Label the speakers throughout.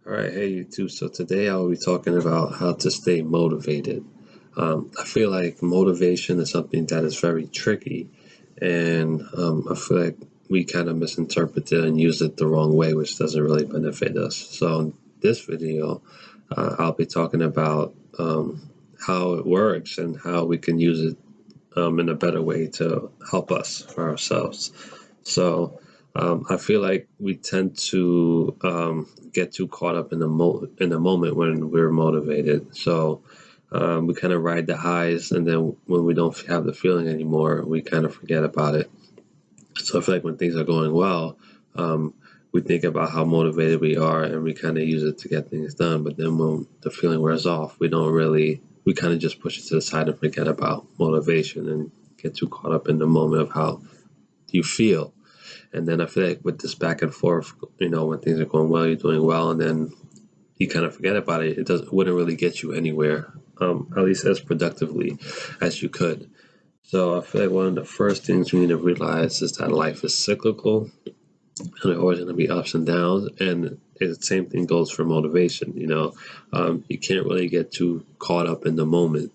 Speaker 1: All right, hey you too. So today I'll be talking about how to stay motivated. I feel like motivation is something that is very tricky, and I feel like we kind of misinterpret it and use it the wrong way, which doesn't really benefit us. So in this video, I'll be talking about how it works and how we can use it in a better way to help us for ourselves. So I feel like we tend to get too caught up in the moment when we're motivated. So we kind of ride the highs, and then when we don't have the feeling anymore, we kind of forget about it. So I feel like when things are going well, um, we think about how motivated we are, and we kind of use it to get things done. But then when the feeling wears off, we kind of just push it to the side and forget about motivation and get too caught up in the moment of how you feel. And then I feel like with this back and forth, when things are going well, you're doing well, and then you kind of forget about it. It wouldn't really get you anywhere, at least as productively as you could. So I feel like one of the first things we need to realize is that life is cyclical, and there's always going to be ups and downs. And the same thing goes for motivation. You can't really get too caught up in the moment.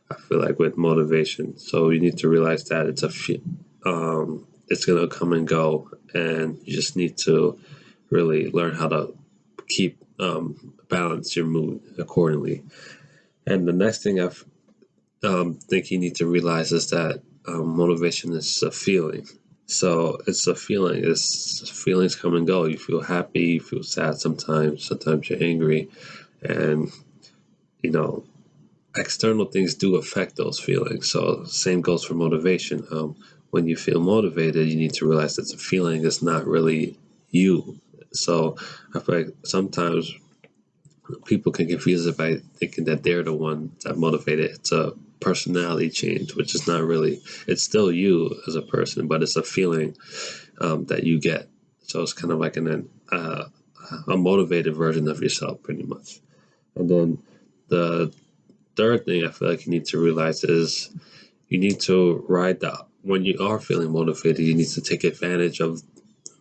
Speaker 1: I feel like with motivation, so you need to realize that it's going to come and go, and you just need to really learn how to keep balance your mood accordingly. And the next thing I think you need to realize is that motivation is a feeling. So it's a feeling. It's feelings come and go. You feel happy, you feel sad sometimes. Sometimes you're angry, and you know external things do affect those feelings. So same goes for motivation. When you feel motivated, you need to realize it's a feeling. It's not really you. So I feel like sometimes people can confuse it by thinking that they're the one that motivated. It's a personality change, which is not really. It's still you as a person, but it's a feeling that you get. So it's kind of like a motivated version of yourself, pretty much. And then the third thing I feel like you need to realize is you need to ride that when you are feeling motivated, you need to take advantage of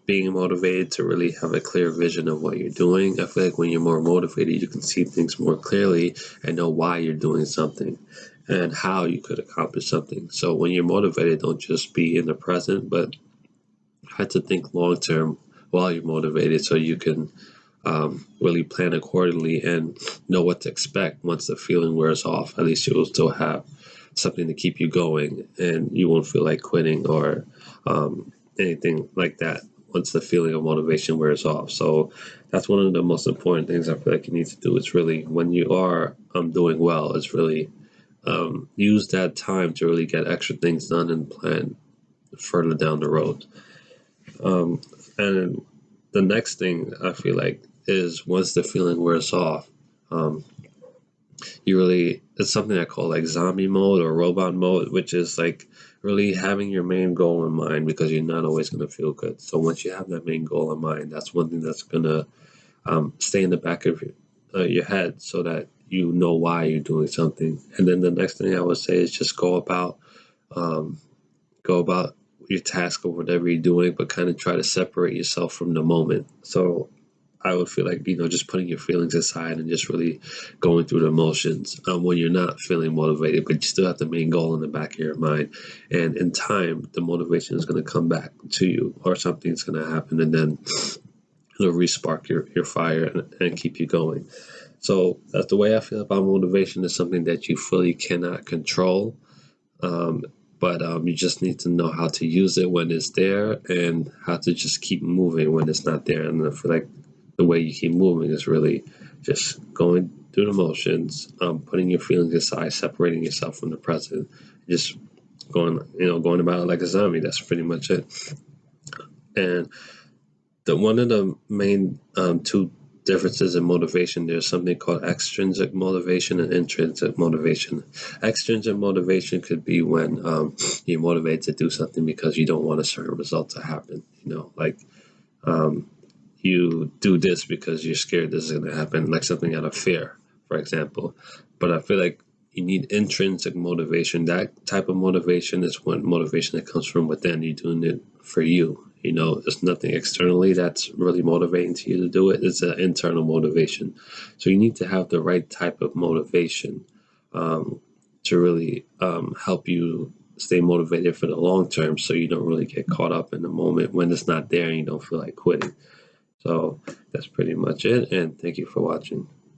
Speaker 1: being motivated to really have a clear vision of what you're doing. I feel like when you're more motivated, you can see things more clearly and know why you're doing something and how you could accomplish something. So when you're motivated, don't just be in the present, but try to think long term while you're motivated so you can really plan accordingly and know what to expect once the feeling wears off. At least you will still have something to keep you going, and you won't feel like quitting or anything like that once the feeling of motivation wears off. So that's one of the most important things I feel like you need to do. Is really when you are doing well, is really use that time to really get extra things done and plan further down the road. And the next thing I feel like is once the feeling wears off, um, it's something I call like zombie mode or robot mode, which is like really having your main goal in mind because you're not always going to feel good. So once you have that main goal in mind, that's one thing that's going to stay in the back of your head so that you know why you're doing something. And then the next thing I would say is just um, go about your task or whatever you're doing, but kind of try to separate yourself from the moment. So I would feel like, just putting your feelings aside and just really going through the motions when you're not feeling motivated, but you still have the main goal in the back of your mind. And in time, the motivation is going to come back to you or something's going to happen, and then it'll respark your fire and keep you going. So that's the way I feel about motivation. Is something that you fully cannot control. Um, but you just need to know how to use it when it's there and how to just keep moving when it's not there. And I feel like the way you keep moving is really just going through the motions, putting your feelings aside, separating yourself from the present, just going about it like a zombie. That's pretty much it. And the one of the main two differences in motivation, there's something called extrinsic motivation and intrinsic motivation. Extrinsic motivation could be when you're motivated to do something because you don't want a certain result to happen. Like um, you do this because you're scared this is going to happen, like something out of fear, for example. But I feel like you need intrinsic motivation. That type of motivation is when motivation that comes from within. You're doing it for you. There's nothing externally that's really motivating to you to do it. It's an internal motivation. So you need to have the right type of motivation um, to really help you stay motivated for the long term, so you don't really get caught up in the moment when it's not there and you don't feel like quitting. So that's pretty much it. And thank you for watching.